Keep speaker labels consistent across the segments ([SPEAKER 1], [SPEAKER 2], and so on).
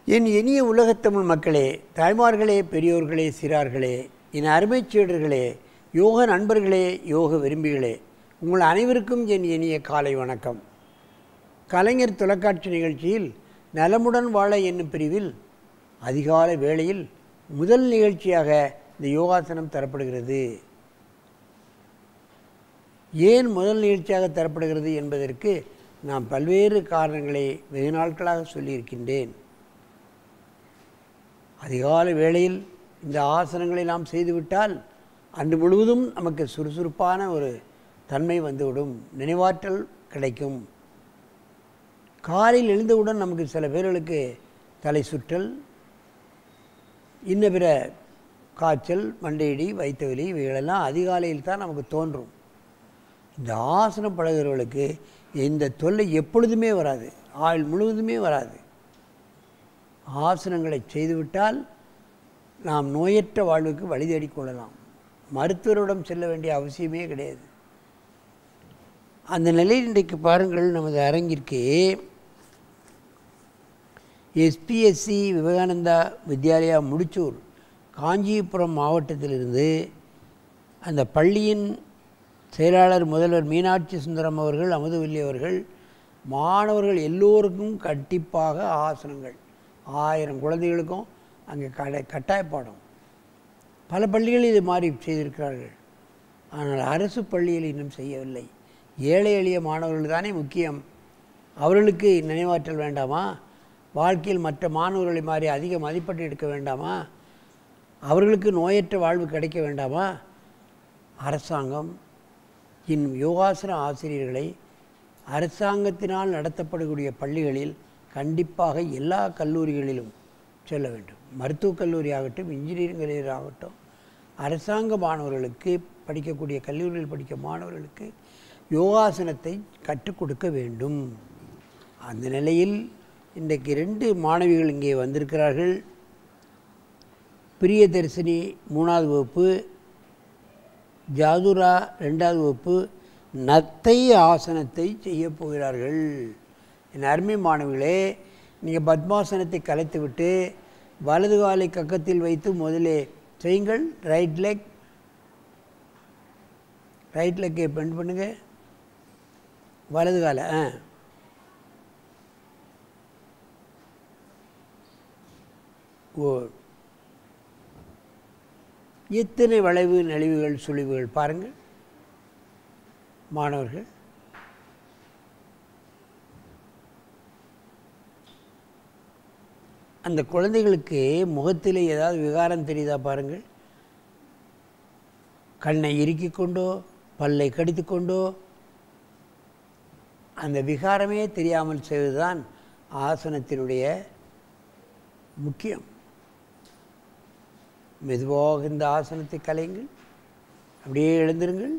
[SPEAKER 1] என் இனிய உலகத்தமிழ் மக்களே, தாய்மார்களே, பெரியோர்களே, சிறார்களே, என் அருமைச் சீடர்களே, யோக நண்பர்களே, யோக விரும்பிகளே, உங்கள் அனைவருக்கும் என் இனிய காலை வணக்கம். கலைஞர் தொலைக்காட்சி நிகழ்ச்சியில் நலமுடன் வாழ என்னும் பிரிவில் அதிகாலை வேளையில் முதல் நிகழ்ச்சியாக இந்த யோகாசனம் தரப்படுகிறது. ஏன் முதல் நிகழ்ச்சியாக தரப்படுகிறது என்பதற்கு நான் பல்வேறு காரணங்களை வெகு நாட்களாக சொல்லியிருக்கின்றேன். அதிகாலை வேளையில் இந்த ஆசனங்களை நாம் செய்துவிட்டால் அன்று முழுவதும் நமக்கு சுறுசுறுப்பான ஒரு தன்மை வந்துவிடும், நினைவாற்றல் கிடைக்கும். காலையில் எழுந்தவுடன் நமக்கு சில பேர்களுக்கு தலை சுற்றல், இன்ன பிற காய்ச்சல், மண்டையடி, வயிற்று வலி இவைகளெல்லாம் அதிகாலையில் தான் நமக்கு தோன்றும். இந்த ஆசனம் பழகிறவர்களுக்கு இந்த தொல்லை எப்பொழுதுமே வராது, ஆயுள் முழுவதுமே வராது. ஆசனங்களை செய்துவிட்டால் நாம் நோயற்ற வாழ்வுக்கு வழி தேடிக்கொள்ளலாம். மருத்துவரிடம் செல்ல வேண்டிய அவசியமே கிடையாது. அந்த நிலையில் இன்றைக்கு பாருங்கள், நமது அரங்கிற்கு எஸ்பிஎஸ்சி விவேகானந்தா வித்யாலயா முடிச்சூர் காஞ்சிபுரம் மாவட்டத்திலிருந்து அந்த பள்ளியின் செயலாளர் முதல்வர் மீனாட்சி சுந்தரம் அவர்கள், அமுதவல்லி அவர்கள், மாணவர்கள் எல்லோருக்கும் கண்டிப்பாக ஆசனங்கள் 1000 குழந்தைகளுக்கும் அங்கே கட்டாய பாடம். பல பள்ளிகளில் இது மாதிரி செய்திருக்கிறார்கள். ஆனால் அரசு பள்ளியில் இன்னும் செய்யவில்லை. ஏழை எளிய மாணவர்கள் தானே முக்கியம். அவர்களுக்கு நினைவாற்றல் வேண்டாமா? வாழ்க்கையில் மற்ற மாணவர்களை மாதிரி அதிக மதிப்பீட்டு எடுக்க வேண்டாமா? அவர்களுக்கு நோயற்ற வாழ்வு கிடைக்க வேண்டாமா? அரசாங்கம் இன்னும் யோகாசன ஆசிரியர்களை அரசாங்கத்தினால் நடத்தப்படக்கூடிய பள்ளிகளில் கண்டிப்பாக எல்லா கல்லூரிகளிலும் சொல்ல வேண்டும். மருத்துவக் கல்லூரி ஆகட்டும், இன்ஜினியரிங் கல்லூரி ஆகட்டும், அரசாங்க மாணவர்களுக்கு, படிக்கக்கூடிய கல்லூரியில் படிக்க மாணவர்களுக்கு யோகாசனத்தை கற்றுக் கொடுக்க வேண்டும். அந்த நிலையில் இன்றைக்கு 2 மாணவிகள் இங்கே வந்திருக்கிறார்கள். பிரியதர்சினி 3வது வகுப்பு, ஜாதுரா 2வது வகுப்பு நத்தை ஆசனத்தை செய்ய போகிறார்கள். என் அருமை மாணவிகளே, நீங்கள் பத்மாசனத்தை கலைத்துவிட்டு வலது காலை கக்கத்தில் வைத்து முதலே செய்யுங்கள். ரைட் லெக்கை பெண்ட் பண்ணுங்க. வலது காலை எத்தனை வளைவு நெளிவுகள் சுழிவுகள் பாருங்கள் மாணவர்கள். அந்த குழந்தைகளுக்கு முகத்தில் ஏதாவது விகாரம் தெரியுதா பாருங்கள். கண்ணை இறுக்கி கொண்டோ பல்லை கடித்து கொண்டோ அந்த விகாரமே தெரியாமல் செய்வதுதான் ஆசனத்தினுடைய முக்கியம். மெதுவாக இந்த ஆசனத்தை கலையுங்கள். அப்படியே எழுந்திருங்கள்.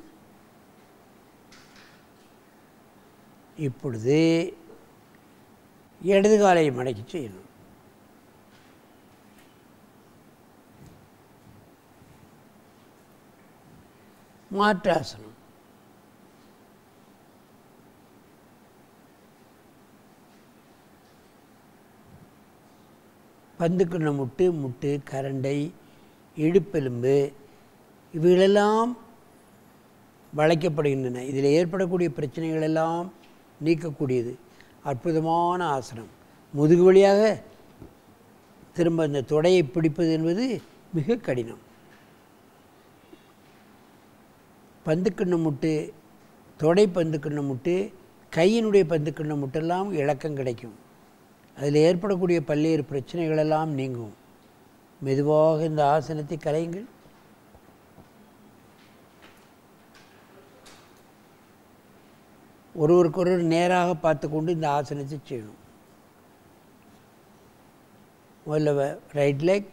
[SPEAKER 1] இப்பொழுது இடது காலை மடக்கி செய்யணும். மாற்றாசனம். பந்துக்குண்ண முட்டு, கரண்டை, இடுப்பெலும்பு இவைகளெல்லாம் வளைக்கப்படுகின்றன. இதில் ஏற்படக்கூடிய பிரச்சனைகளெல்லாம் நீக்கக்கூடியது அற்புதமான ஆசனம். முதுகு வழியாக திரும்ப அந்த தொடையை பிடிப்பது என்பது மிக கடினம். பந்துக்கிண்ண முட்டு, தொடை பந்துக்கிண்ண முட்டு, கையினுடைய பந்துக்கிண்ண முட்டெல்லாம் இலக்கம் கிடைக்கும். அதில் ஏற்படக்கூடிய பல்வேறு பிரச்சனைகளெல்லாம் நீங்கும். மெதுவாக இந்த ஆசனத்தை கலையுங்கள். ஒருவருக்கொருவர் நேராக பார்த்து கொண்டு இந்த ஆசனத்தை செய்யணும். முதல்ல ரைட் லெக்,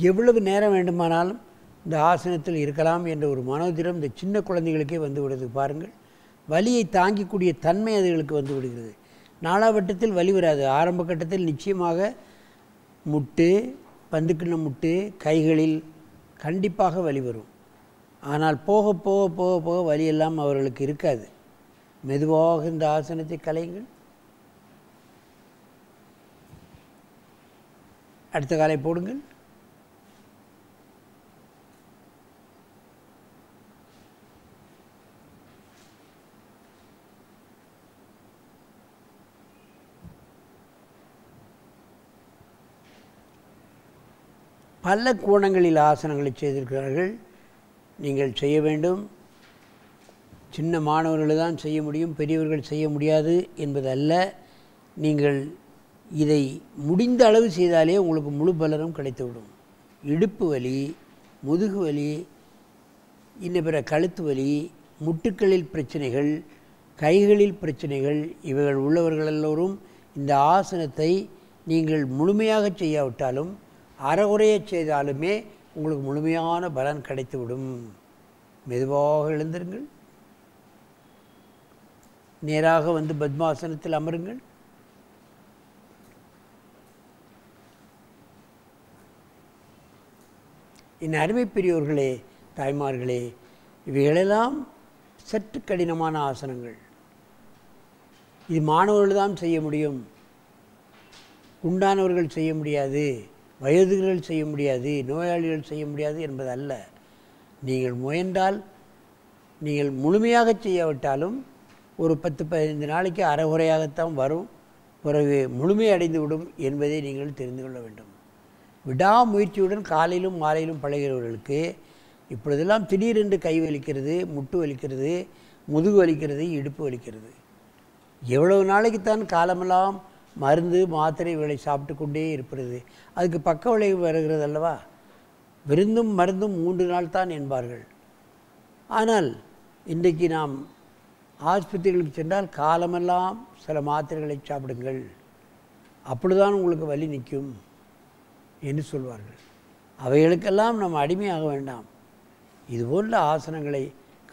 [SPEAKER 1] எவ்வளவு நேரம் வேண்டுமானாலும் இந்த ஆசனத்தில் இருக்கலாம் என்ற ஒரு மனோதிடம் இந்த சின்ன குழந்தைகளுக்கே வந்து விடுது பாருங்கள். வலியை தாங்கிக்கூடிய தன்மை அதுகளுக்கு வந்து விடுகிறது. நாளாவட்டத்தில் வலி வராது. ஆரம்ப கட்டத்தில் நிச்சயமாக முட்டு, பந்துக்கிண்ண முட்டு, கைகளில் கண்டிப்பாக வலி வரும். ஆனால் போக போக போக போக வலியெல்லாம் அவர்களுக்கு இருக்காது. மெதுவாக இந்த ஆசனத்தை கலையுங்கள். அடுத்த காலை போடுங்கள். பல கோணங்களில் ஆசனங்களை செய்திருக்கிறார்கள். நீங்கள் செய்ய வேண்டும். சின்ன மாணவர்கள் தான் செய்ய முடியும், பெரியவர்கள் செய்ய முடியாது என்பது அல்ல. நீங்கள் இதை முடிந்த அளவு செய்தாலே உங்களுக்கு முழு பலனும் கிடைத்துவிடும். இடுப்பு வலி, முதுகு வலி, இன்னும் பிற கழுத்து வலி, முட்டுக்களில் பிரச்சனைகள், கைகளில் பிரச்சனைகள், இவைகள் உள்ளவர்கள் எல்லோரும் இந்த ஆசனத்தை நீங்கள் முழுமையாக செய்யாவிட்டாலும் அறகுறைய செய்தாலுமே உங்களுக்கு முழுமையான பலன் கிடைத்துவிடும். மெதுவாக எழுந்திருங்கள். நேராக வந்து பத்மாசனத்தில் அமருங்கள். என் அருமை பெரியோர்களே, தாய்மார்களே, இவைகளெல்லாம் சற்று கடினமான ஆசனங்கள். இது மாணவர்கள் தான் செய்ய முடியும், குண்டானவர்கள் செய்ய முடியாது, வயதுகள் செய்ய முடியாது, நோயாளிகள் செய்ய முடியாது என்பது அல்ல. நீங்கள் முயன்றால், நீங்கள் முழுமையாக செய்யாவிட்டாலும் ஒரு 10-15 நாளைக்கு அறகுறையாகத்தான் வரும், பிறகு முழுமையடைந்துவிடும் என்பதை நீங்கள் தெரிந்து கொள்ள வேண்டும். விடாமுயற்சியுடன் காலையிலும் மாலையிலும் பழகிறவர்களுக்கு இப்பொழுதெல்லாம் திடீரென்று கை வலிக்கிறது, முட்டு வலிக்கிறது, முதுகு வலிக்கிறது, இடுப்பு வலிக்கிறது. எவ்வளவு நாளைக்குத்தான் காலமெல்லாம் மருந்து மாத்திரைகளை சாப்பிட்டு கொண்டே இருப்பது? அதுக்கு பக்க விளைவு வருகிறது அல்லவா? விருந்தும் மருந்தும் 3 நாள் தான் என்பார்கள். ஆனால் இன்றைக்கு நாம் ஆஸ்பத்திரிகளுக்கு சென்றால் காலமெல்லாம் சில மாத்திரைகளை சாப்பிடுங்கள், அப்பொழுதுதான் உங்களுக்கு வலி நிற்கும் என்று சொல்வார்கள். அவைகளுக்கெல்லாம் நாம் அடிமையாக வேண்டாம். இதுபோன்ற ஆசனங்களை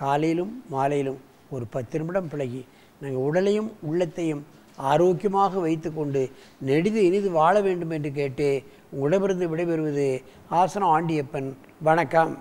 [SPEAKER 1] காலையிலும் மாலையிலும் ஒரு 10 நிமிடம் பழகி நாங்கள் உடலையும் உள்ளத்தையும் ஆரோக்கியமாக வைத்து கொண்டு நெடிது இனிது வாழ வேண்டும் என்று கேட்டு உங்களிடமிருந்து விடைபெறுவது ஆசனம் ஆண்டியப்பன். வணக்கம்.